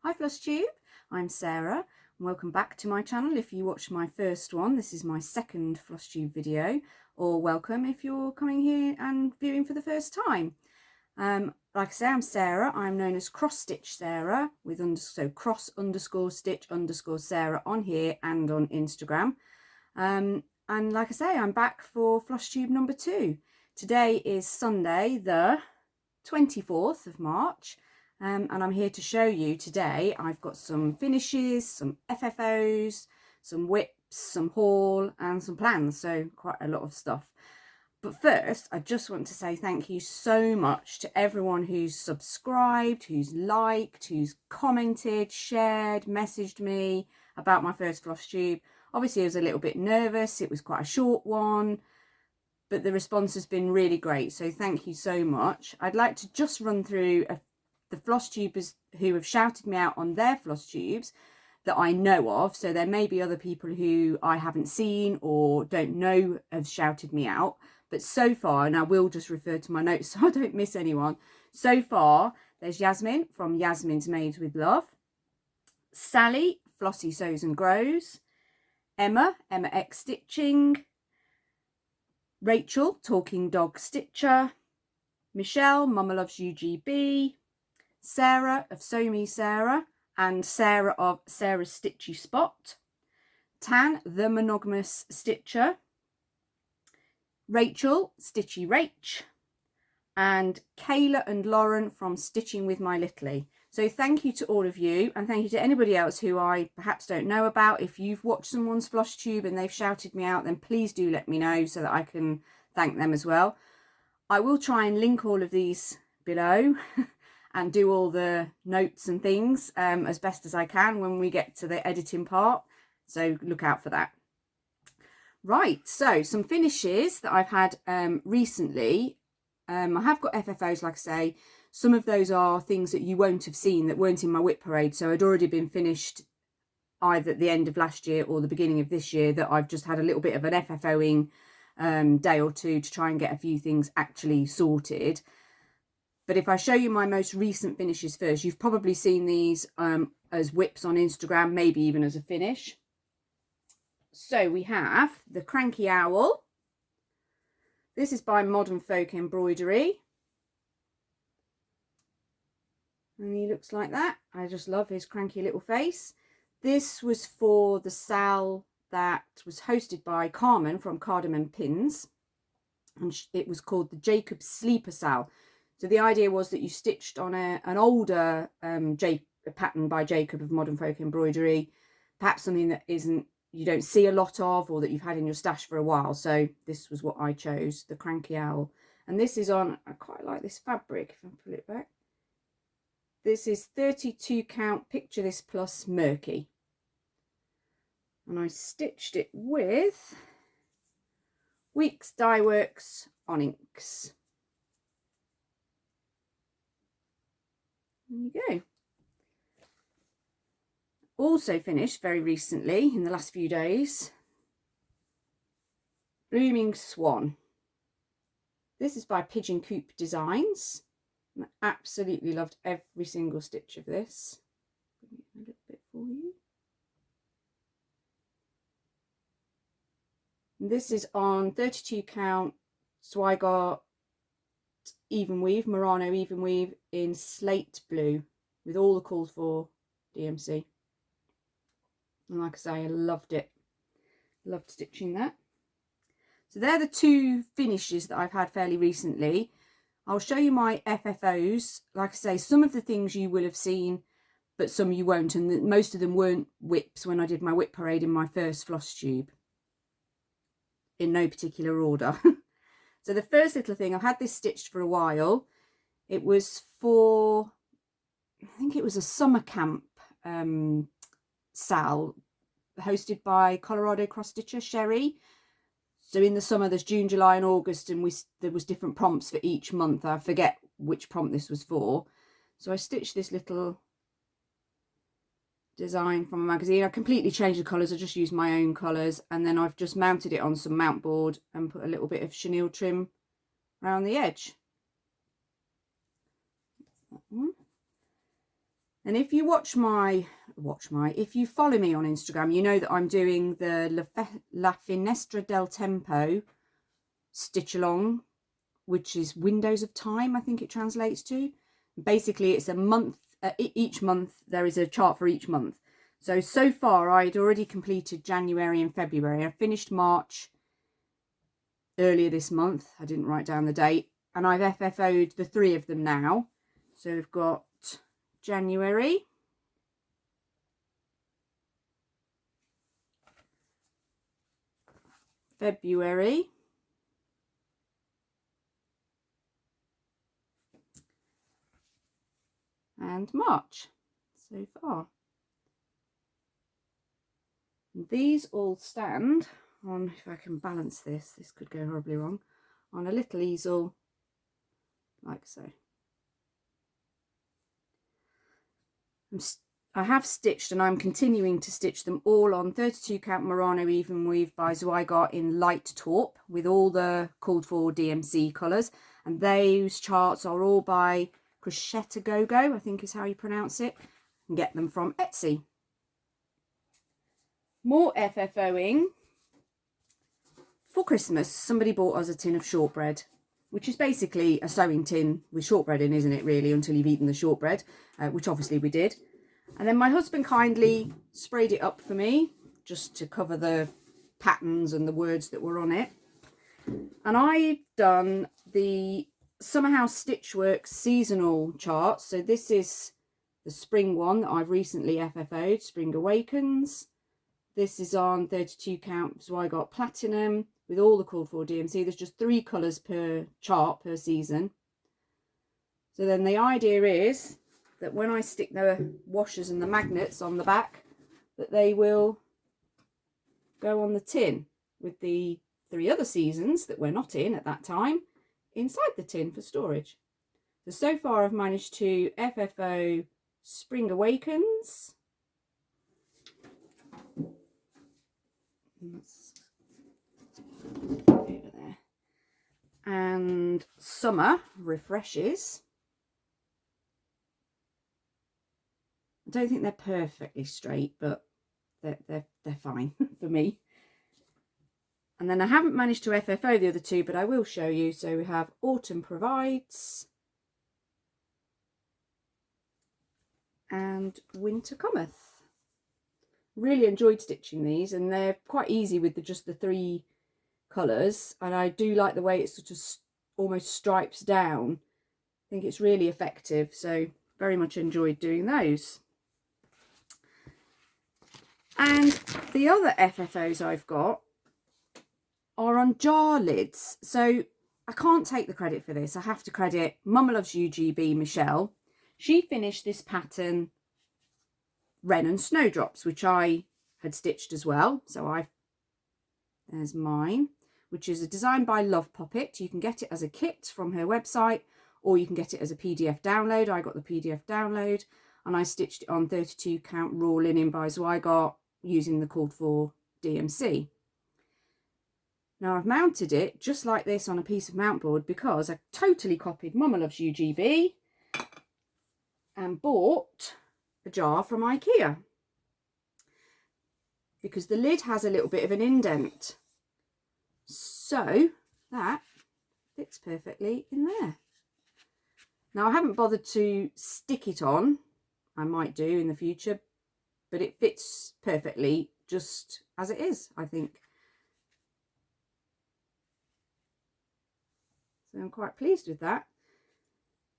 Hi Flosstube, I'm Sarah and welcome back to my channel. If you watched my first one, this is my second Flosstube video, or welcome if you're coming here and viewing for the first time. Like I say, I'm Sarah. I'm known as Cross Stitch Sarah with cross_stitch_Sarah on here and on Instagram. And like I say, I'm back for Flosstube number 2. Today is Sunday the 24th of March. And I'm here to show you today. I've got some finishes, some FFOs, some whips, some haul and some plans, so quite a lot of stuff. But first, I just want to say thank you so much to everyone who's subscribed, who's liked, who's commented, shared, messaged me about my first Flosstube. Obviously I was a little bit nervous, it was quite a short one, but the response has been really great, so thank you so much. I'd like to just run through the Flosstubers who have shouted me out on their Flosstubes that I know of. So there may be other people who I haven't seen or don't know have shouted me out. But so far, and I will just refer to my notes so I don't miss anyone. So far, there's Yasmin from Yasmin's Made with Love. Sally, Flossie Sews and Grows. Emma, Emma X Stitching. Rachel, Talking Dog Stitcher. Michelle, Mama Loves UGB. Sarah of Sew Me Sarah and Sarah of Sarah's Stitchy Spot. Tan, the Monogamous Stitcher. Rachel, Stitchy Rach. And Kayla and Lauren from Stitching with My Littly. So thank you to all of you, and thank you to anybody else who I perhaps don't know about. If you've watched someone's Flosstube and they've shouted me out, then please do let me know so that I can thank them as well. I will try and link all of these below and do all the notes and things as best as I can when we get to the editing part. So look out for that. Right, so some finishes that I've had recently. I have got FFOs, like I say. Some of those are things that you won't have seen that weren't in my whip parade. So I'd already been finished either at the end of last year or the beginning of this year, that I've just had a little bit of an FFOing day or two to try and get a few things actually sorted. But if I show you my most recent finishes first, you've probably seen these as whips on Instagram, maybe even as a finish. So we have the Cranky Owl. This is by Modern Folk Embroidery. And he looks like that. I just love his cranky little face. This was for the sale that was hosted by Carmen from Cardamom Pins. And it was called the Jacob Sleeper Sale. So the idea was that you stitched on an older pattern by Jacob of Modern Folk Embroidery, perhaps something that you don't see a lot of, or that you've had in your stash for a while. So this was what I chose, the Cranky Owl. And this is on, I quite like this fabric, if I pull it back. This is 32 count Picture This Plus Murky. And I stitched it with Weeks Dye Works Onyx. There you go. Also finished very recently, in the last few days, Blooming Swan. This is by Pigeon Coop Designs. I absolutely loved every single stitch of this. Bring it a little bit for you. And this is on 32 count Swigart even weave, Murano even weave in slate blue with all the calls for DMC. And like I say, I loved it. Loved stitching that. So they're the two finishes that I've had fairly recently. I'll show you my FFOs. Like I say, some of the things you will have seen, but some you won't. And most of them weren't whips when I did my whip parade in my first Flosstube. In no particular order. So the first little thing, I've had this stitched for a while. It was for, I think it was a summer camp sale hosted by Colorado cross stitcher Sherry. So in the summer there's June, July and August, and there was different prompts for each month. I forget which prompt this was for. So I stitched this little design from a magazine. I completely changed the colours. I just used my own colours, and then I've just mounted it on some mount board and put a little bit of chenille trim around the edge. That one. And if you if you follow me on Instagram, you know that I'm doing the La Finestra del Tempo stitch along, which is Windows of Time, I think it translates to. Basically, it's a month, each month there is a chart for each month. So far I'd already completed January and February. I finished March earlier this month. I didn't write down the date, and I've FFO'd the 3 of them now. So we've got January, February, and March so far. And these all stand on, if I can balance this could go horribly wrong, on a little easel like so. I have stitched, and I'm continuing to stitch them all on 32 count Murano even weave by Zweigart in light taupe with all the called for DMC colours, and those charts are all by Crochet Go-Go, I think is how you pronounce it, and get them from Etsy. More FFOing. For Christmas, somebody bought us a tin of shortbread, which is basically a sewing tin with shortbread in, isn't it, really, until you've eaten the shortbread, which obviously we did. And then my husband kindly sprayed it up for me, just to cover the patterns and the words that were on it. And I've done the Summer House Stitchworks seasonal chart. So this is the spring one that I've recently FFO'd, Spring Awakens. This is on 32 count Zweigart Platinum with all the called for DMC. There's just 3 colours per chart per season. So then the idea is that when I stick the washers and the magnets on the back, that they will go on the tin with the 3 other seasons that we're not in at that time inside the tin for storage. So far I've managed to FFO Spring Awakens. That's over there. And Summer Refreshes. I don't think they're perfectly straight, but they're fine for me. And then I haven't managed to FFO the other 2, but I will show you. So we have Autumn Provides and Winter Cometh. Really enjoyed stitching these, and they're quite easy with just the 3 colours, and I do like the way it sort of almost stripes down. I think it's really effective, so very much enjoyed doing those. And the other FFOs I've got are on jar lids, so I can't take the credit for this. I have to credit Mama Loves UGB Michelle. She finished this pattern Wren and Snowdrops, which I had stitched as well. So there's mine, which is a design by Love Puppet. You can get it as a kit from her website, or you can get it as a PDF download. I got the PDF download, and I stitched it on 32 count raw linen by Zweigart using the called for DMC. Now I've mounted it just like this on a piece of mount board because I totally copied Mama Loves UGB and bought a jar from IKEA, because the lid has a little bit of an indent, so that fits perfectly in there. Now I haven't bothered to stick it on. I might do in the future, but it fits perfectly just as it is, I think. So I'm quite pleased with that.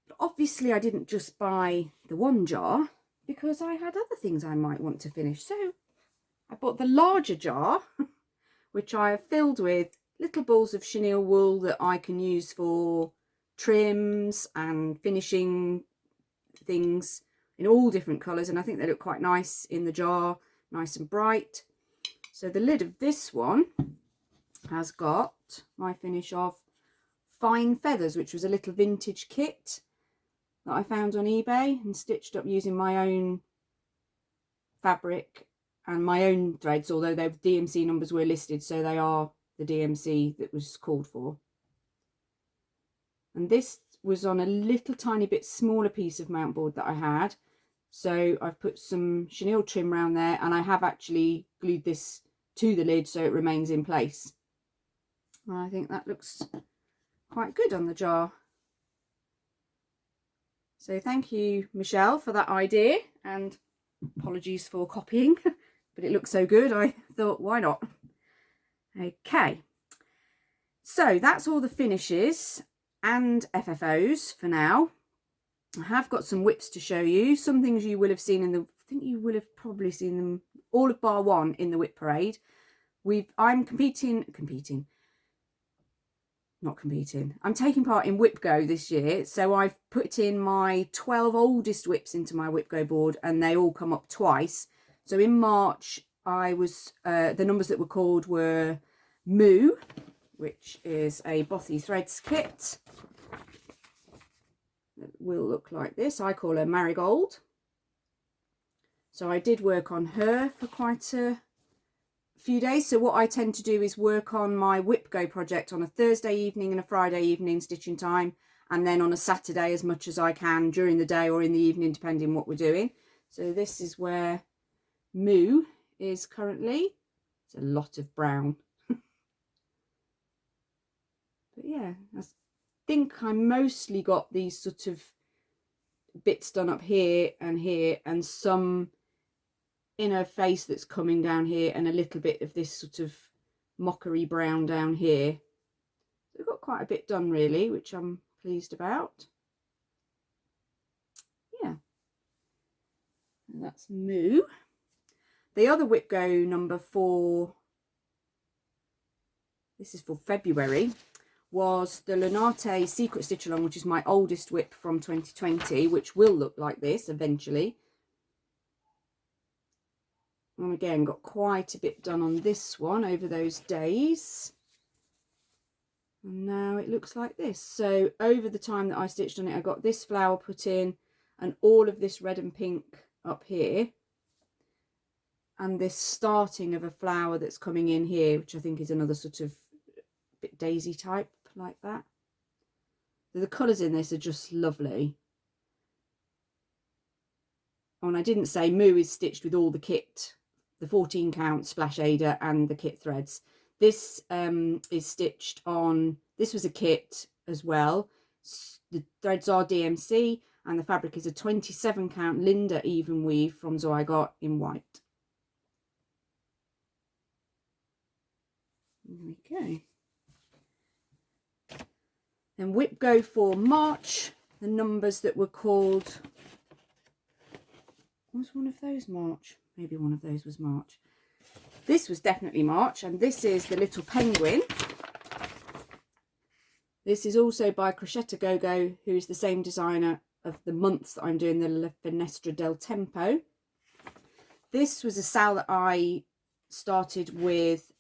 But obviously I didn't just buy the 1 jar, because I had other things I might want to finish. So I bought the larger jar, which I have filled with little balls of chenille wool that I can use for trims and finishing things in all different colours, and I think they look quite nice in the jar, nice and bright. So the lid of this one has got my finish of Fine Feathers, which was a little vintage kit that I found on eBay and stitched up using my own fabric and my own threads, although their DMC numbers were listed, so they are the DMC that was called for. And this was on a little tiny bit smaller piece of mount board that I had. So I've put some chenille trim around there, and I have actually glued this to the lid so it remains in place. And I think that looks quite good on the jar. So thank you, Michelle, for that idea, and apologies for copying, but it looks so good I thought, why not? Okay, so that's all the finishes and FFOs for now. I have got some whips to show you. Some things you will have seen in the, I think you will have probably seen them all of bar one in the whip parade. I'm taking part in Whip Go this year, so I've put in my 12 oldest whips into my Whip Go board, and they all come up twice. So in March, I was the numbers that were called were Moo, which is a Bothy Threads kit. It will look like this. I call her Marigold. So I did work on her for quite a few days. So what I tend to do is work on my Whip Go project on a Thursday evening and a Friday evening stitching time, and then on a Saturday as much as I can during the day or in the evening, depending what we're doing. So this is where Moo is currently. It's a lot of brown. But yeah, I think I mostly got these sort of bits done up here, and some inner face that's coming down here, and a little bit of this sort of mockery brown down here. So we've got quite a bit done really, which I'm pleased about. Yeah, and that's Moo. The other Whip Go number for, this is for February, was the Lunare Secret Stitch Along, which is my oldest whip from 2020, which will look like this eventually. And again, got quite a bit done on this one over those days. And now it looks like this. So over the time that I stitched on it, I got this flower put in, and all of this red and pink up here, and this starting of a flower that's coming in here, which I think is another sort of bit daisy type like that. So the colours in this are just lovely. Oh, and I didn't say Moo is stitched with all the kit, the 14 count Splash Ada and the kit threads. This is stitched on, this was a kit as well. The threads are DMC, and the fabric is a 27 count Linda even weave from Zygot in white. There we go. Then Whip Go for March, the numbers that were called, was one of those March? Maybe one of those was March. This was definitely March, and this is the little penguin. This is also by Crocetta Gogo, who is the same designer of the months that I'm doing, the La Finestra del Tempo. This was a sal that I started with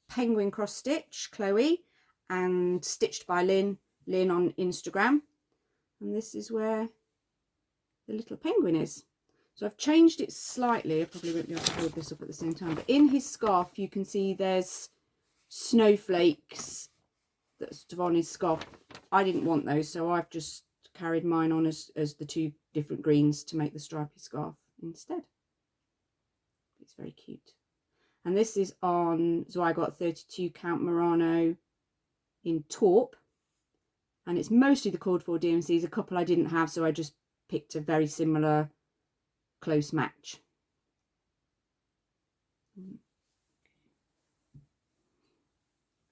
Penguin Cross Stitch, Chloe, and stitched by Lynn on Instagram. And this is where the little penguin is. So I've changed it slightly. I probably won't be able to hold this up at the same time, but in his scarf you can see there's snowflakes that's sort of on his scarf. I didn't want those, so I've just carried mine on as the two different greens to make the stripy scarf instead. It's very cute. And this is on, so I got 32 count Murano in taupe, and it's mostly the called for DMCs. A couple I didn't have, so I just picked a very similar close match.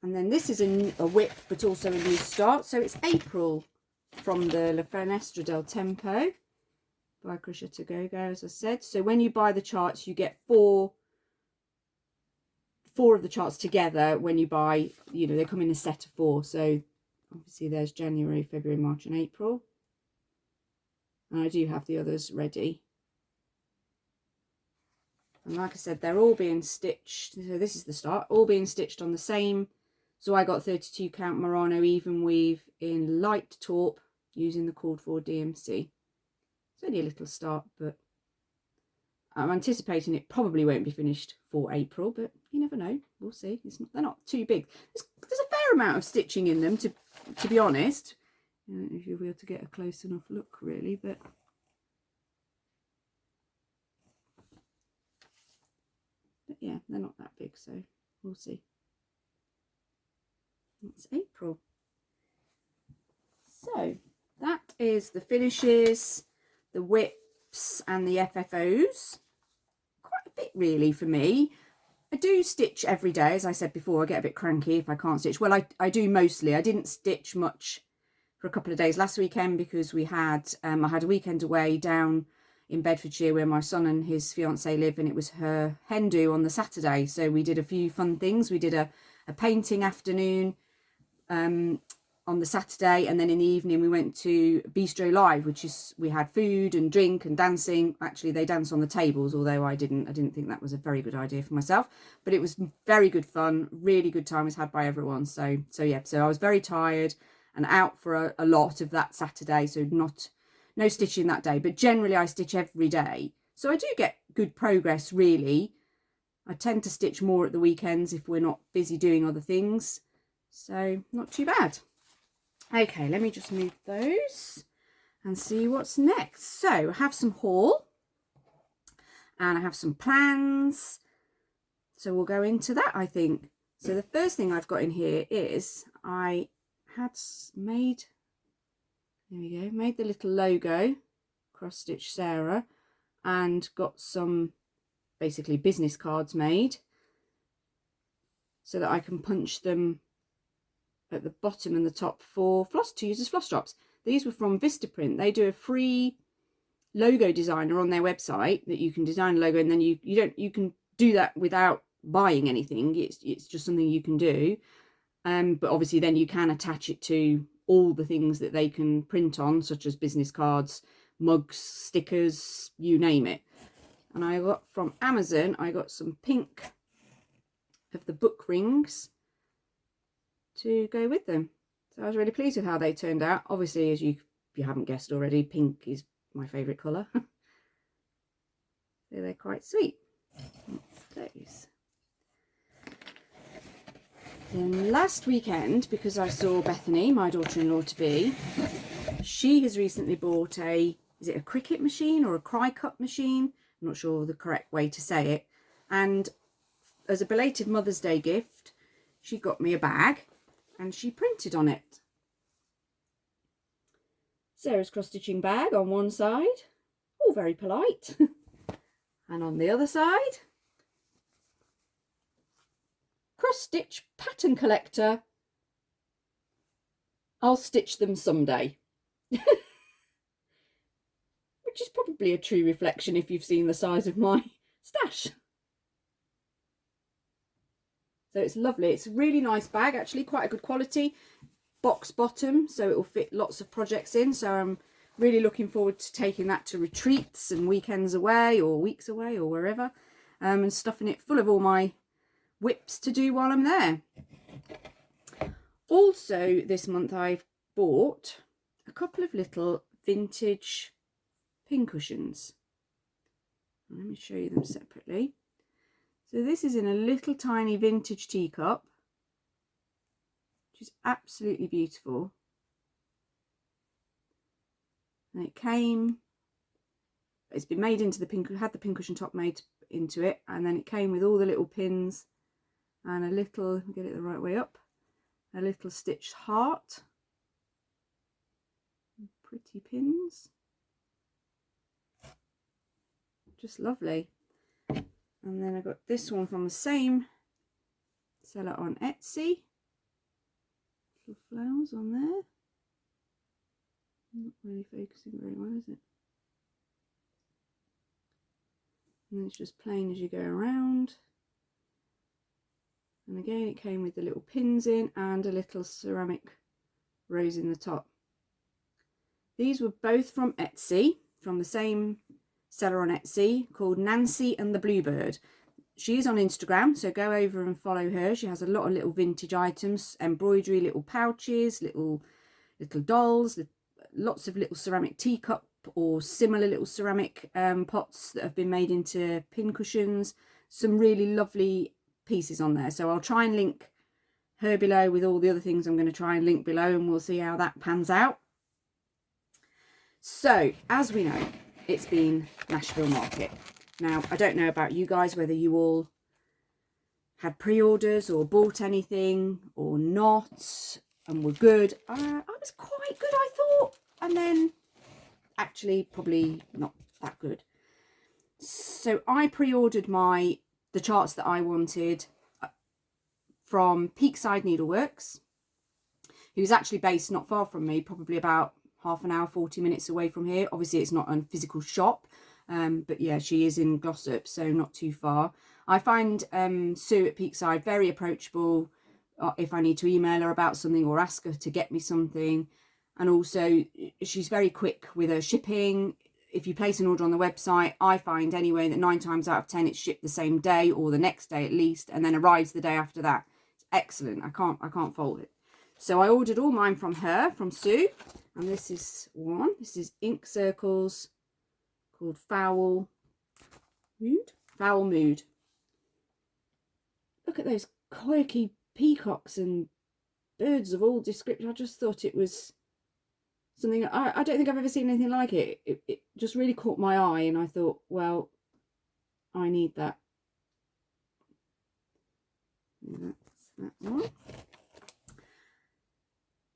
And then this is a whip, but also a new start. So it's April from the La Finestra del Tempo by Crocetta Gogo, as I said. So when you buy the charts, you get four of the charts together. When you buy, you know, they come in a set of 4. So obviously there's January, February, March and April. And I do have the others ready. And like I said, they're all being stitched. So this is the start, all being stitched on the same. So I got 32 count Murano even weave in light taupe using the called for DMC. It's only a little start, but I'm anticipating it probably won't be finished for April, but you never know. We'll see. They're not too big. There's a fair amount of stitching in them, to be honest. I don't know if you'll be able to get a close enough look really, but yeah, they're not that big, so we'll see. It's April. So that is the finishes, the whips and the FFOs. Quite a bit really for me. I do stitch every day, as I said before. I get a bit cranky if I can't stitch. Well, I do mostly. I didn't stitch much for a couple of days last weekend because we had I had a weekend away down in Bedfordshire where my son and his fiance live, and it was her hen do on the Saturday. So we did a few fun things. We did a painting afternoon on the Saturday, and then in the evening we went to Bistro Live, which is, we had food and drink and dancing. Actually, they dance on the tables, although I didn't think that was a very good idea for myself, but it was very good fun. Really good time was had by everyone. So yeah, so I was very tired and out for a lot of that Saturday, so no stitching that day, but generally I stitch every day, so I do get good progress really. I tend to stitch more at the weekends if we're not busy doing other things, so not too bad. Okay, let me just move those and see what's next. So I have some haul and I have some plans, so we'll go into that, I think. So the first thing I've got in here is I had made, there we go, made the little logo, cross stitch Sarah, and got some basically business cards made so that I can punch them at the bottom and the top for to use as floss drops. These were from Vistaprint. They do a free logo designer on their website that you can design a logo, and then you can do that without buying anything. It's just something you can do. But obviously then you can attach it to all the things that they can print on, such as business cards, mugs, stickers, you name it. And I got from Amazon, I got some pink of the book rings to go with them. So I was really pleased with how they turned out. Obviously, as if you haven't guessed already, pink is my favourite colour. So they're quite sweet. That's those. Then last weekend, because I saw Bethany, my daughter-in-law to be, she has recently bought is it a Cricut machine or a cry cut machine? I'm not sure the correct way to say it. And as a belated Mother's Day gift, she got me a bag and she printed on it. Sarah's cross-stitching bag on one side, all very polite. And on the other side, cross-stitch pattern collector. I'll stitch them someday. Which is probably a true reflection if you've seen the size of my stash. So it's lovely. It's a really nice bag, actually, quite a good quality. Box bottom, so it will fit lots of projects in. So I'm really looking forward to taking that to retreats and weekends away or weeks away or wherever, and stuffing it full of all my whips to do while I'm there. Also this month I've bought a couple of little vintage pincushions. Let me show you them separately. So this is in a little tiny vintage teacup, which is absolutely beautiful. And it's been made into the had the pincushion top made into it, and then it came with all the little pins and a little, get it the right way up, a little stitched heart, pretty pins, just lovely. And then I got this one from the same seller on Etsy, little flowers on there, not really focusing very well, is it? And it's just plain as you go around. And again, it came with the little pins in and a little ceramic rose in the top. These were both from Etsy, from the same seller on Etsy, called Nancy and the Bluebird. She is on Instagram, so go over and follow her. She has a lot of little vintage items, embroidery, little pouches, little dolls, lots of little ceramic teacup or similar little ceramic pots that have been made into pin cushions. Some really lovely pieces on there, so I'll try and link her below with all the other things I'm going to try and link below, and we'll see how that pans out. So as we know, it's been Nashville Market. Now I don't know about you guys whether you all had pre-orders or bought anything or not and were good. I was quite good, I thought, and then actually probably not that good. So I pre-ordered the charts that I wanted from Peakside Needleworks, who's actually based not far from me, probably about half an hour, 40 minutes away from here. Obviously it's not a physical shop, but yeah, she is in Glossop, so not too far. I find Sue at Peakside very approachable if I need to email her about something or ask her to get me something. And also she's very quick with her shipping. If you place an order on the website, I find anyway that 9 times out of 10 it's shipped the same day or the next day at least, and then arrives the day after that. It's excellent. I can't fault it. So I ordered all mine from her, from Sue, and this is one. This is ink circles called Foul Mood. Look at those quirky peacocks and birds of all descriptions. I just thought it was something, I don't think I've ever seen anything like it. It just really caught my eye, and I thought, well, I need that. And that's that one.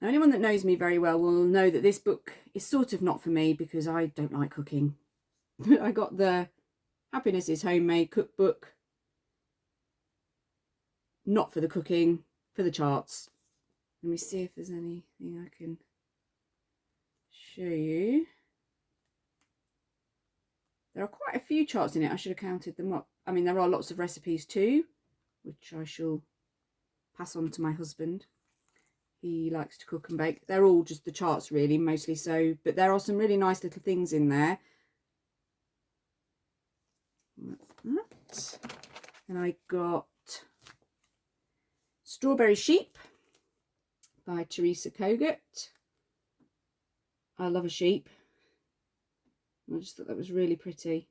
Now, anyone that knows me very well will know that this book is sort of not for me because I don't like cooking. I got the Happiness is Homemade cookbook. Not for the cooking, for the charts. Let me see if there's anything I can show you. There are quite a few charts in it. I should have counted them up. I mean, there are lots of recipes too, which I shall pass on to my husband. He likes to cook and bake. They're all just the charts really, mostly so, but there are some really nice little things in there. That's that. And I got Strawberry Sheep by Teresa Kogut. I love a sheep. I just thought that was really pretty.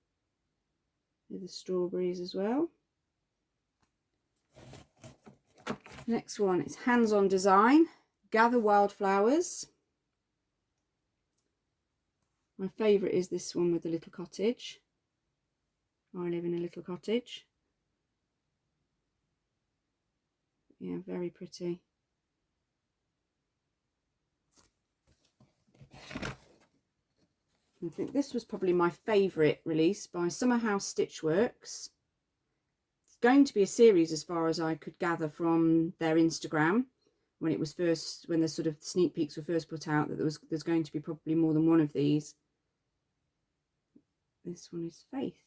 With the strawberries as well. Next one is Hands-on Design. Gather Wildflowers. My favourite is this one with the little cottage. I live in a little cottage. Yeah, very pretty. I think this was probably my favourite release by Summerhouse Stitchworks. It's going to be a series as far as I could gather from their Instagram when it was first, when the sort of sneak peeks were first put out, that there's going to be probably more than one of these. This one is Faith.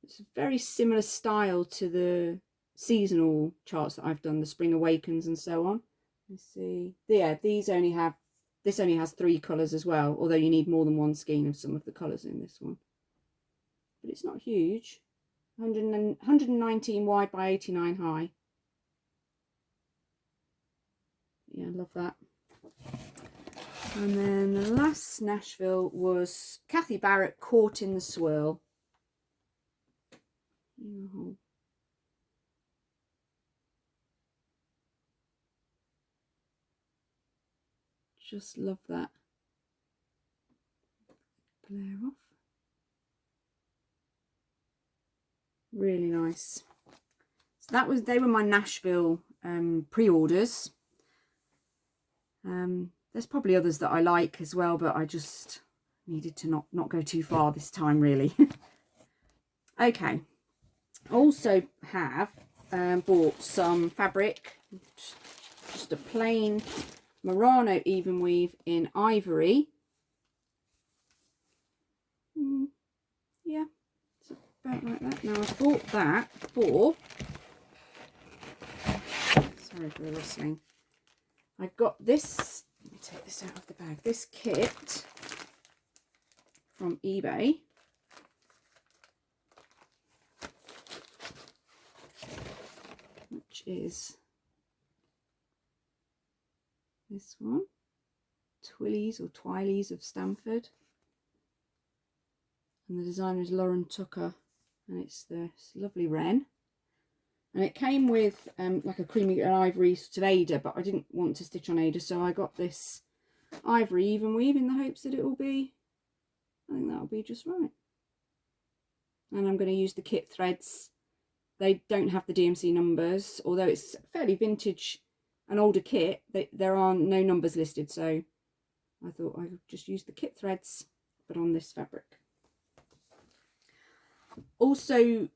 It's a very similar style to the seasonal charts that I've done, the Spring Awakens and so on. Let's see. Yeah, this only has 3 colours as well, although you need more than one skein of some of the colours in this one. But it's not huge. 119 wide by 89 high. Yeah, I love that. And then the last Nashville was Kathy Barrett, Caught in the Swirl. Just love that. Glare off. Really nice. So they were my Nashville pre-orders. There's probably others that I like as well, but I just needed to not go too far this time really. Okay. Also have bought some fabric, just a plain Murano even weave in ivory. Yeah, it's about like that. Now I bought that for, sorry for the rustling, I got this, let me take this out of the bag, this kit from eBay. Which is this one, Twillies or Twilies of Stamford, and the designer is Lauren Tucker, and it's this lovely wren, and it came with like a creamy ivory sort of Ada, but I didn't want to stitch on Ada, so I got this ivory even weave in the hopes that it will be, I think that'll be just right. And I'm going to use the kit threads they don't have the DMC numbers, although it's fairly vintage, an older kit. There are no numbers listed, so I thought I would just use the kit threads, but on this fabric. Also,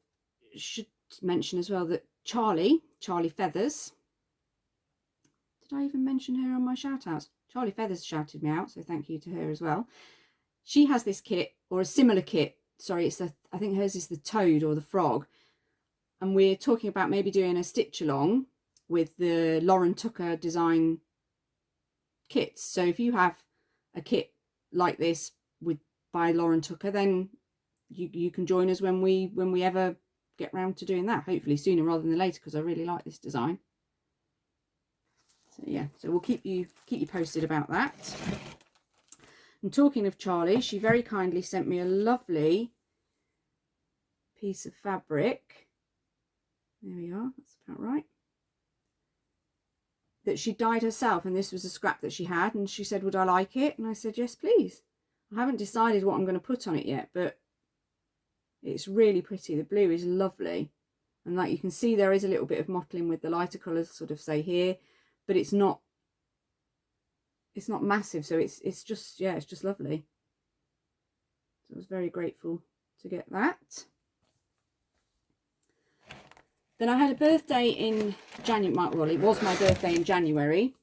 should mention as well that Charlie Feathers, did I even mention her on my shout outs? Charlie Feathers shouted me out, so thank you to her as well. She has this kit, or a similar kit. Sorry, I think hers is the toad or the frog. And we're talking about maybe doing a stitch along with the Lauren Tucker design kits. So if you have a kit like this by Lauren Tucker, then you can join us when we ever get round to doing that. Hopefully sooner rather than later, because I really like this design. So yeah, so we'll keep you posted about that. And talking of Charlie, she very kindly sent me a lovely piece of fabric. There we are, that's about right. That she dyed herself, and this was a scrap that she had, and she said, would I like it? And I said, yes, please. I haven't decided what I'm going to put on it yet, but it's really pretty. The blue is lovely. And like you can see, there is a little bit of mottling with the lighter colours, sort of say here, but it's not massive, so it's just, yeah, it's just lovely. So I was very grateful to get that. Then I had a birthday in January. Well, it was my birthday in January.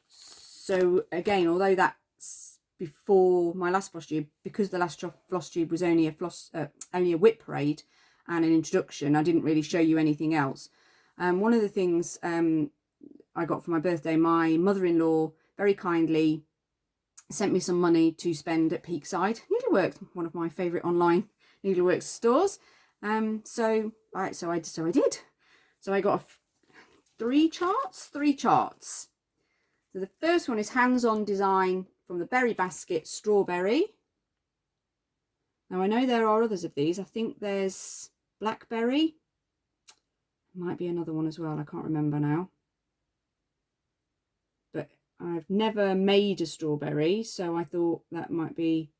So again, although that's before my last floss tube, because the last floss tube was only a whip parade and an introduction, I didn't really show you anything else. One of the things I got for my birthday, my mother-in-law very kindly sent me some money to spend at Peakside Needleworks, one of my favourite online Needleworks stores. So I did. So I got three charts. So the first one is hands-on design from the Berry Basket Strawberry. Now I know there are others of these. I think there's Blackberry. Might be another one as well. I can't remember now. But I've never made a strawberry, so I thought that might be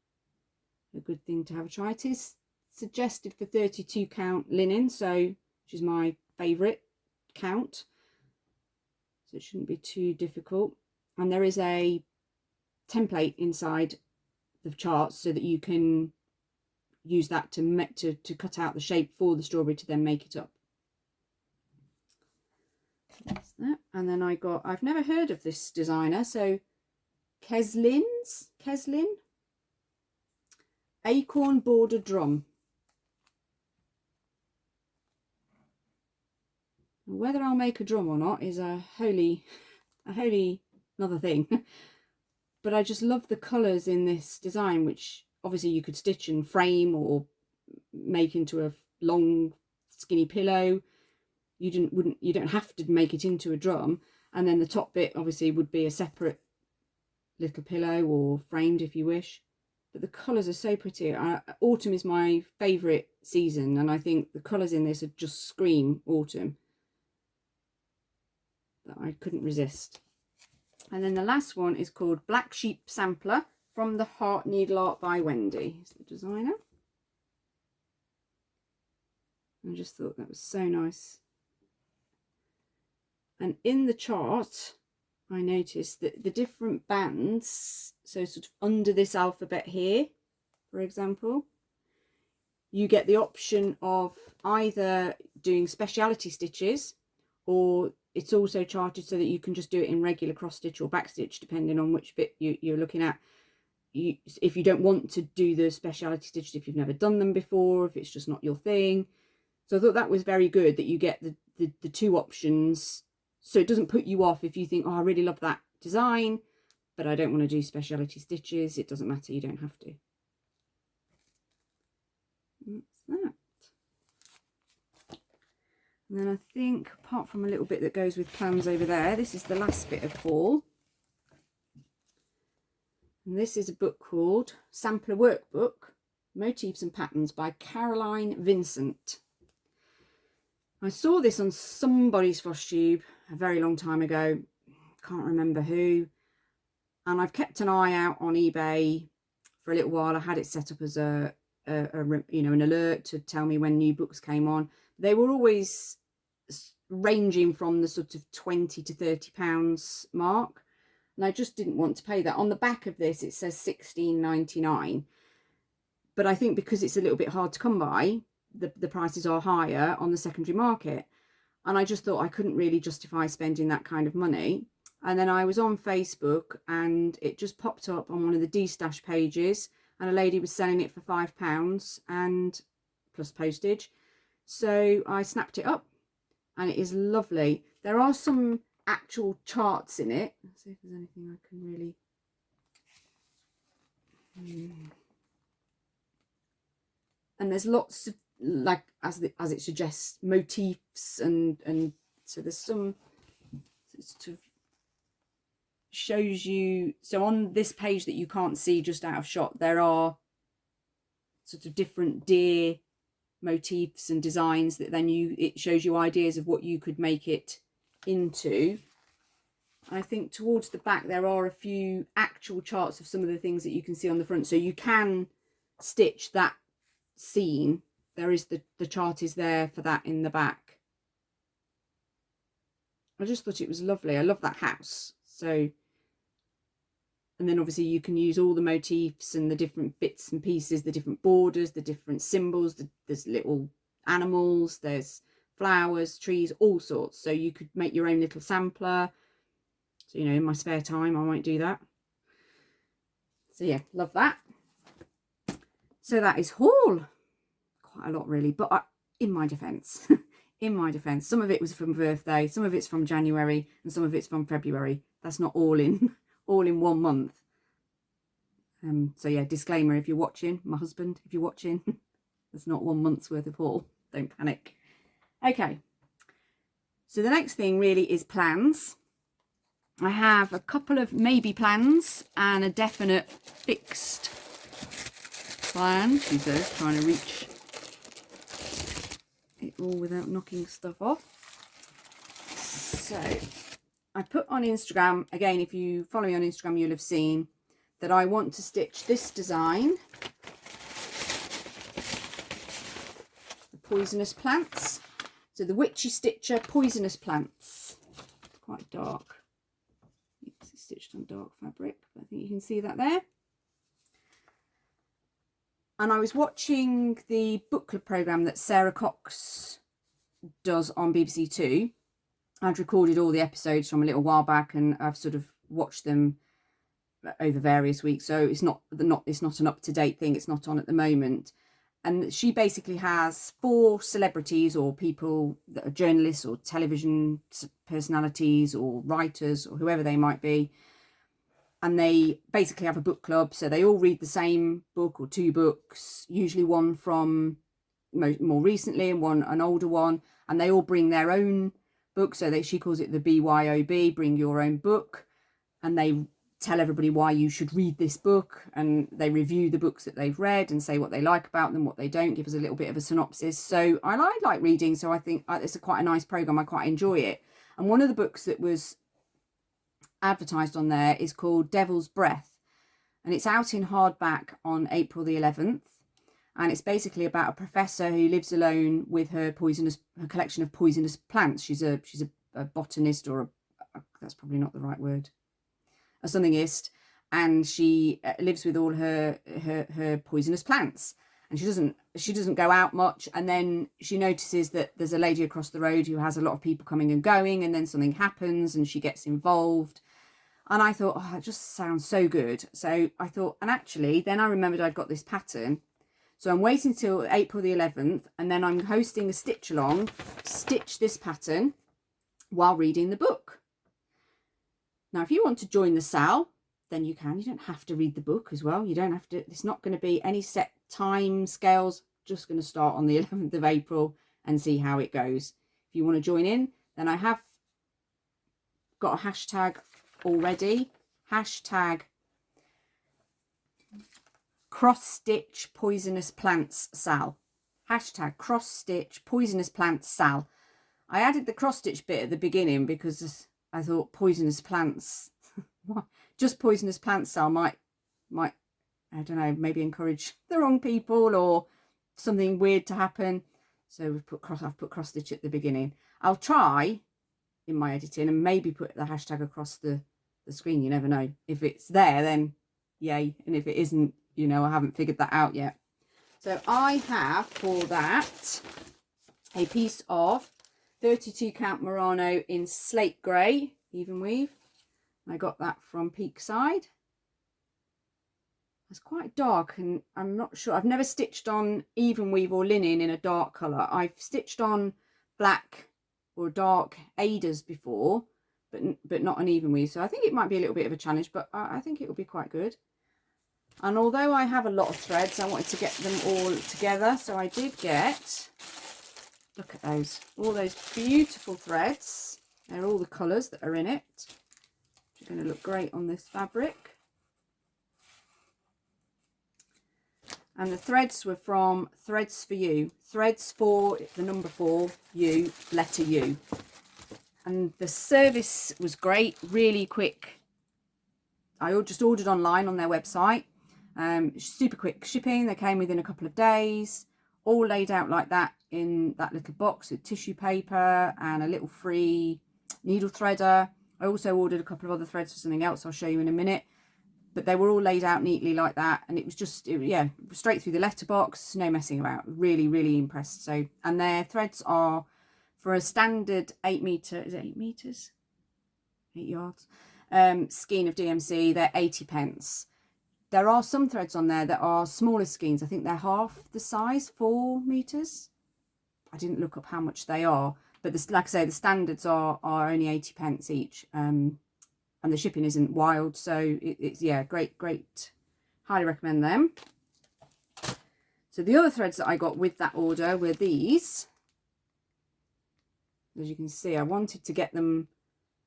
a good thing to have a try. It is suggested for 32 count linen, so which is my favourite count, so it shouldn't be too difficult. And there is a template inside the charts so that you can use that to cut out the shape for the strawberry to then make it up. That's that. And then I've never heard of this designer, so Keslin Acorn Border Drum. Whether I'll make a drum or not is a wholly another thing. But I just love the colours in this design, which obviously you could stitch and frame or make into a long skinny pillow. You don't have to make it into a drum, and then the top bit obviously would be a separate little pillow or framed if you wish. But the colours are so pretty. Autumn is my favourite season, and I think the colours in this are just scream autumn. That I couldn't resist. And then the last one is called Black Sheep Sampler from the Heart Needle Art by Wendy. Is the designer. I just thought that was so nice. And in the chart, I noticed that the different bands, so sort of under this alphabet here, for example, you get the option of either doing speciality stitches, or it's also charted so that you can just do it in regular cross stitch or back stitch, depending on which bit you're looking at. If you don't want to do the speciality stitches, if you've never done them before, if it's just not your thing. So I thought that was very good that you get the two options, so it doesn't put you off if you think, oh, I really love that design, but I don't want to do speciality stitches. It doesn't matter, you don't have to. That's that. And then I think, apart from a little bit that goes with plans over there, this is the last bit of haul. And this is a book called Sampler Workbook, Motifs and Patterns by Caroline Vincent. I saw this on somebody's floss tube a very long time ago, can't remember who, and I've kept an eye out on eBay for a little while. I had it set up as a you know, an alert to tell me when new books came on. They were always ranging from the sort of £20 to £30 mark, and I just didn't want to pay that. On the back of this it says £16.99, but I think because it's a little bit hard to come by, the prices are higher on the secondary market, and I just thought I couldn't really justify spending that kind of money. And then I was on Facebook and it just popped up on one of the D-Stash pages, and a lady was selling it for £5 and plus postage. So I snapped it up, and it is lovely. There are some actual charts in it. Let's see if there's anything I can really... And there's lots of, like, as it suggests, motifs, and so there's some sort of shows you. So on this page that you can't see just out of shot, there are sort of different deer motifs and designs that then it shows you ideas of what you could make it into. I think towards the back there are a few actual charts of some of the things that you can see on the front, so you can stitch that scene. There is the chart is there for that in the back. I just thought it was lovely. I love that house. So, and then obviously you can use all the motifs and the different bits and pieces, the different borders, the different symbols. There's little animals, there's flowers, trees, all sorts. So you could make your own little sampler. So, you know, in my spare time, I might do that. So yeah, love that. So that is haul. Quite a lot really, but in my defence, in my defence, some of it was from birthday, some of it's from January, and some of it's from February. That's not all in 1 month. So yeah, disclaimer, if you're watching, my husband, if you're watching, there's not 1 month's worth of haul. Don't panic. Okay, so the next thing really is plans. I have a couple of maybe plans and a definite fixed plan, she says, trying to reach it all without knocking stuff off. So I put on Instagram, again, if you follow me on Instagram, you'll have seen that I want to stitch this design, the poisonous plants. So the Witchy Stitcher Poisonous Plants. It's quite dark. It's stitched on dark fabric, but I think you can see that there. And I was watching the book club programme that Sarah Cox does on BBC Two. I'd recorded all the episodes from a little while back, and I've sort of watched them over various weeks. So it's not an up-to-date thing. It's not on at the moment. And she basically has 4 celebrities or people that are journalists or television personalities or writers or whoever they might be. And they basically have a book club. So they all read the same book or 2 books, usually one from more recently and one an older one. And they all bring their own book. So she calls it the BYOB, bring your own book. And they tell everybody why you should read this book, and they review the books that they've read and say what they like about them, what they don't, give us a little bit of a synopsis. So I like reading, so I think it's quite a nice programme. I quite enjoy it. And one of the books that was advertised on there is called Devil's Breath, and it's out in hardback on April the 11th, and it's basically about a professor who lives alone with her collection of poisonous plants. She's a botanist, or that's probably not the right word, a somethingist, and she lives with all her poisonous plants, and she doesn't go out much. And then she notices that there's a lady across the road who has a lot of people coming and going, and then something happens and she gets involved. And I thought, oh, it just sounds so good. So I thought, and actually then I remembered I'd got this pattern, so I'm waiting till April the 11th, and then I'm hosting a stitch along, stitch this pattern while reading the book. Now, if you want to join the SAL, then you can. You don't have to read the book as well. You don't have to. It's not going to be any set time scales. Just going to start on the 11th of April and see how it goes. If you want to join in, then I have got a hashtag already. Hashtag cross stitch poisonous plants SAL. Hashtag cross stitch poisonous plants SAL. I added the cross stitch bit at the beginning because I thought poisonous plants, just poisonous plants SAL might I don't know, maybe encourage the wrong people or something weird to happen. So I've put cross stitch at the beginning. I'll try in my editing and maybe put the hashtag across the screen. You never know. If it's there, then yay. And if it isn't, you know, I haven't figured that out yet. So I have for that a piece of 32 count Murano in slate grey even weave. I got that from Peakside. It's quite dark and I'm not sure. I've never stitched on even weave or linen in a dark colour. I've stitched on black or dark Adas before, but not an even weave. So I think it might be a little bit of a challenge, but I think it will be quite good. And although I have a lot of threads, I wanted to get them all together. So I did get, look at those, all those beautiful threads. They're all the colours that are in it. Which are going to look great on this fabric. And the threads were from Threads for You. Threads for the number 4, U, letter U. And the service was great, really quick. I just ordered online on their website. Super quick shipping. They came within a couple of days. All laid out like that in that little box with tissue paper and a little free needle threader. I also ordered a couple of other threads for something else I'll show you in a minute. But they were all laid out neatly like that, and it was just, yeah, straight through the letterbox, no messing about. Really, really impressed. So, and their threads are for a standard 8 metre, is it 8 metres? 8 yards. Skein of DMC, they're 80p. There are some threads on there that are smaller skeins. I think they're half the size, 4 metres. I didn't look up how much they are, but this, like I say, the standards are only 80p each. And the shipping isn't wild, so it's yeah, great. Highly recommend them. So the other threads that I got with that order were these. As you can see, I wanted to get them,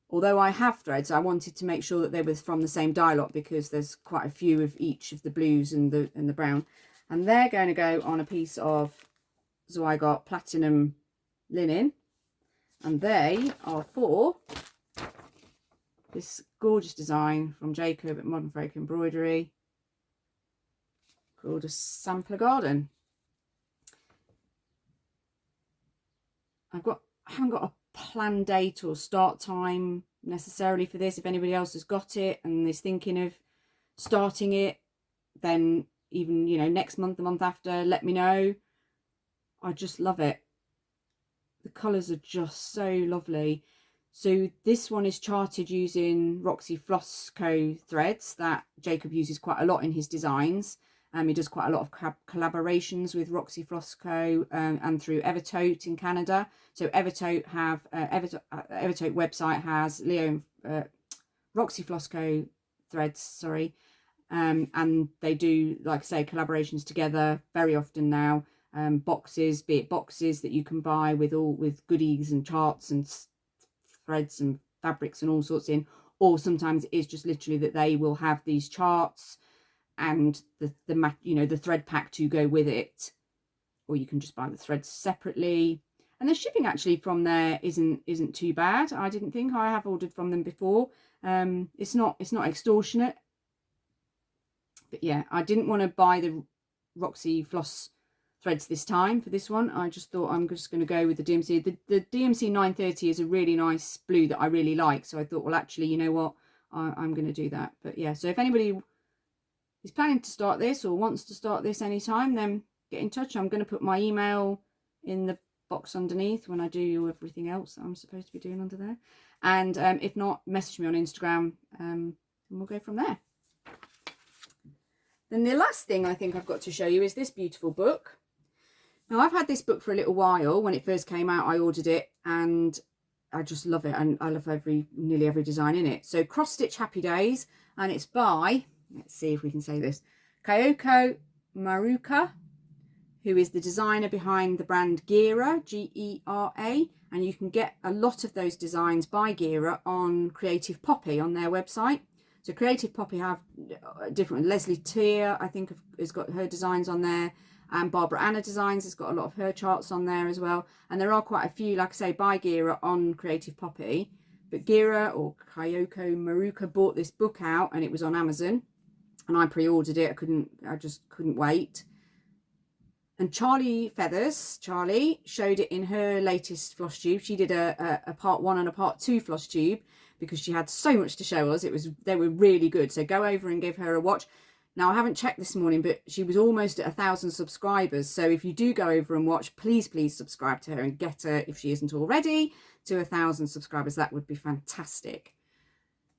although I have threads, I wanted to make sure that they were from the same dye lot because there's quite a few of each of the blues and the brown. And they're going to go on a piece of Zweigart Platinum linen. And they are for this gorgeous design from Jacob at Modern Folk Embroidery called a Sampler Garden. I haven't got a planned date or start time necessarily for this. If anybody else has got it and is thinking of starting it, then even, you know, next month, the month after, let me know. I just love it. The colours are just so lovely. So this one is charted using Roxy Floss Co threads that Jacob uses quite a lot in his designs. He does quite a lot of collaborations with Roxy Floss Co and through Evertote in Canada. So Evertote website has Leo Roxy Floss Co threads, sorry, and they do, like I say, collaborations together very often now. Boxes, be it boxes that you can buy with goodies and charts and threads and fabrics and all sorts in, or sometimes it is just literally that they will have these charts and the thread pack to go with it, or you can just buy the threads separately. And the shipping actually from there isn't too bad. I didn't think. I have ordered from them before. It's not extortionate, but yeah, I didn't want to buy the Roxy Floss threads this time for this one. I just thought I'm just going to go with the DMC. The DMC 930 is a really nice blue that I really like, so I thought, well, actually, you know what, I'm going to do that. But yeah, so if anybody is planning to start this or wants to start this anytime, then get in touch. I'm going to put my email in the box underneath when I do everything else that I'm supposed to be doing under there. And if not, message me on Instagram and we'll go from there. Then the last thing I think I've got to show you is this beautiful book. Now, I've had this book for a little while. When it first came out, I ordered it and I just love it. And I love nearly every design in it. So Cross Stitch Happy Days, and it's by, let's see if we can say this, Kyoko Maruka, who is the designer behind the brand Gira, G-E-R-A. And you can get a lot of those designs by Gira on Creative Poppy on their website. So Creative Poppy have different, Leslie Tier, I think, has got her designs on there. And Barbara Anna Designs has got a lot of her charts on there as well. And there are quite a few, like I say, by Gira on Creative Poppy. But Gira, or Kyoko Maruka, bought this book out and it was on Amazon. and I pre-ordered it. I just couldn't wait. And Charlie showed it in her latest Flosstube. She did a part 1 and a part 2 Flosstube because she had so much to show us. They were really good. So go over and give her a watch. Now, I haven't checked this morning, but she was almost at 1,000 subscribers. So if you do go over and watch, please subscribe to her and get her, if she isn't already, to 1,000 subscribers. That would be fantastic.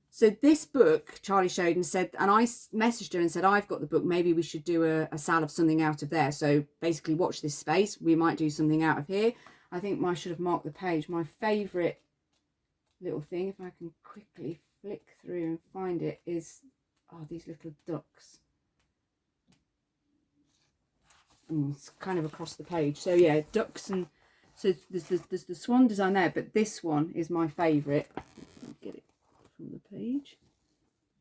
So this book Charlie showed and said, and I messaged her and said, I've got the book, maybe we should do a sale of something out of there. So basically watch this space. We might do something out of here. I think I should have marked the page. My favourite little thing, if I can quickly flick through and find it, is, oh, these little ducks. It's kind of across the page. So yeah, ducks, and so there's the swan design there, but this one is my favourite. Get it from the page.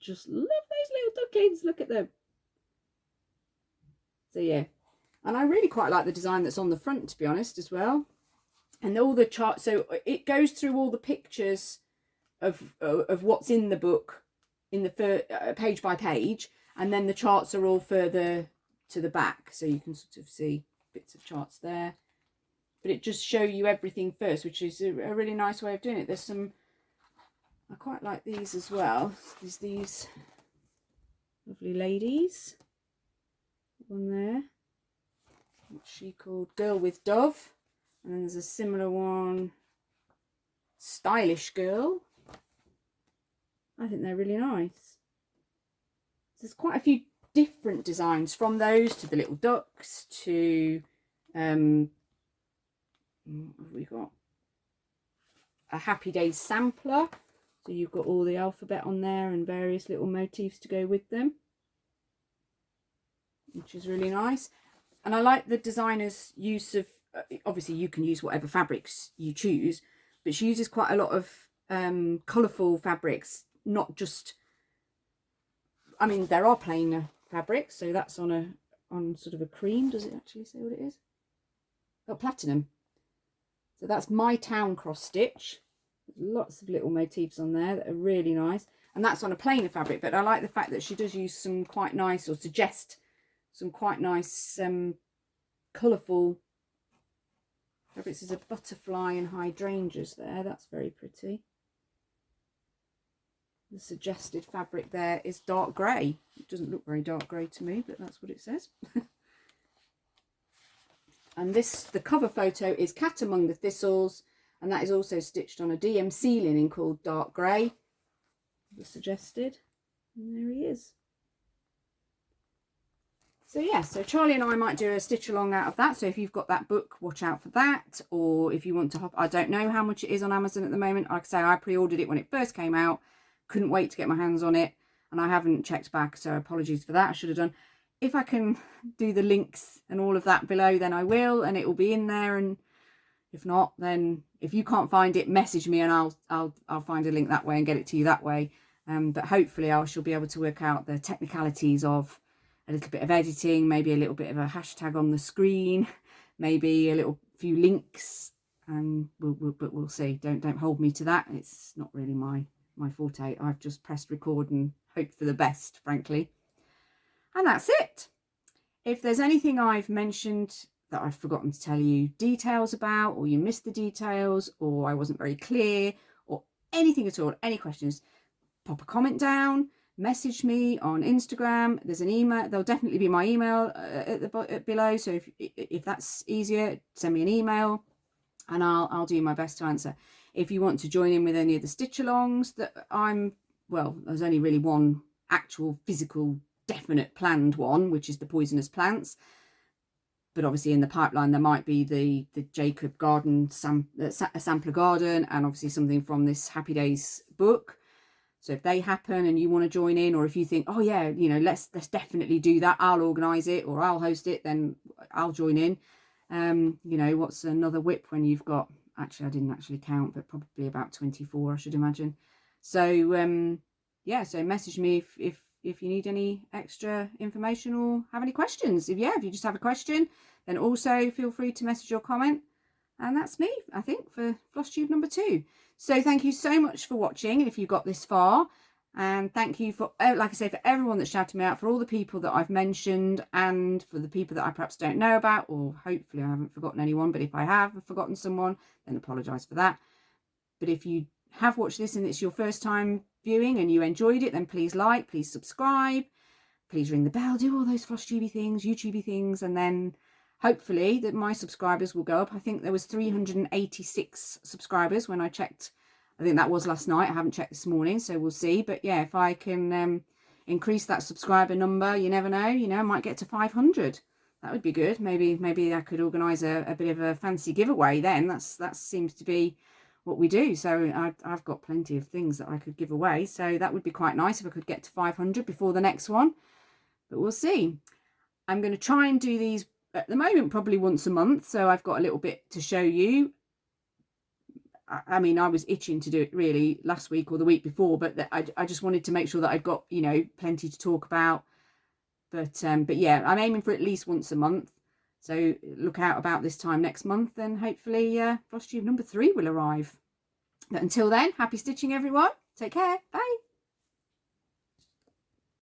Just love those little ducklings. Look at them. So yeah, and I really quite like the design that's on the front, to be honest, as well. And all the charts, so it goes through all the pictures of what's in the book in the page by page, and then the charts are all further to the back, so you can sort of see bits of charts there, but it just show you everything first, which is a really nice way of doing it. There's some, I quite like these as well. There's these lovely ladies, one there, what's she called, Girl with Dove, and then there's a similar one, Stylish Girl. I think they're really nice. There's quite a few different designs, from those to the little ducks to what have we got, a Happy Days sampler, so you've got all the alphabet on there and various little motifs to go with them, which is really nice. And I like the designer's use of, obviously you can use whatever fabrics you choose, but she uses quite a lot of colourful fabrics, not just, I mean, there are plainer fabrics, so that's on sort of a cream. Does it actually say what it is? Oh, platinum. So that's My Town cross stitch. Lots of little motifs on there that are really nice, and that's on a plainer fabric. But I like the fact that she does use some quite nice, or suggest some quite nice colourful fabrics. There's a butterfly and hydrangeas there. That's very pretty. The suggested fabric there is dark grey. It doesn't look very dark grey to me, but that's what it says. And the cover photo is Cat Among the Thistles, and that is also stitched on a DMC linen called Dark Grey. The suggested, and there he is. So yeah, so Charlie and I might do a stitch along out of that. So if you've got that book, watch out for that. Or if you want to hop, I don't know how much it is on Amazon at the moment. Like I say, I pre-ordered it when it first came out. Couldn't wait to get my hands on it, and I haven't checked back, so apologies for that. I should have done. If I can do the links and all of that below, then I will, and it will be in there. And if not, then if you can't find it, message me and I'll find a link that way and get it to you that way. But hopefully I shall be able to work out the technicalities of a little bit of editing, maybe a little bit of a hashtag on the screen, maybe a little few links, and we'll see. Don't hold me to that. It's not really my forte. I've just pressed record and hoped for the best, frankly. And that's it. If there's anything I've mentioned that I've forgotten to tell you details about, or you missed the details, or I wasn't very clear, or anything at all, any questions, pop a comment down, message me on Instagram. There's an email. There'll definitely be my email below. So if that's easier, send me an email and I'll do my best to answer. If you want to join in with any of the stitch alongs that well, there's only really one actual physical definite planned one, which is the poisonous plants, but obviously in the pipeline there might be the Jacob garden sampler garden, and obviously something from this Happy Days book. So if they happen and you want to join in, or if you think, oh yeah, you know, let's definitely do that, I'll organise it or I'll host it, then I'll join in. You know, what's another whip when you've got, actually I didn't actually count, but probably about 24 I should imagine. So yeah, so message me if you need any extra information or have any questions. If you just have a question, then also feel free to message or comment. And that's me, I think, for Flosstube number 2. So thank you so much for watching, if you got this far. And thank you for, like I say, for everyone that shouted me out, for all the people that I've mentioned, and for the people that I perhaps don't know about, or hopefully I haven't forgotten anyone, but if I have forgotten someone, then apologise for that. But if you have watched this and it's your first time viewing and you enjoyed it, then please like, please subscribe, please ring the bell, do all those Flosstubey things, YouTubey things, and then hopefully that my subscribers will go up. I think there was 386 subscribers when I checked. I think that was last night. I haven't checked this morning, so we'll see. But yeah, if I can increase that subscriber number, you never know, you know, I might get to 500. That would be good. Maybe I could organise a bit of a fancy giveaway then. That seems to be what we do. So I've got plenty of things that I could give away. So that would be quite nice if I could get to 500 before the next one. But we'll see. I'm going to try and do these at the moment probably once a month. So I've got a little bit to show you. I mean, I was itching to do it really last week or the week before, but I just wanted to make sure that I've got, you know, plenty to talk about. But yeah, I'm aiming for at least once a month. So look out about this time next month, and hopefully Flosstube number 3 will arrive. But until then, happy stitching, everyone. Take care. Bye.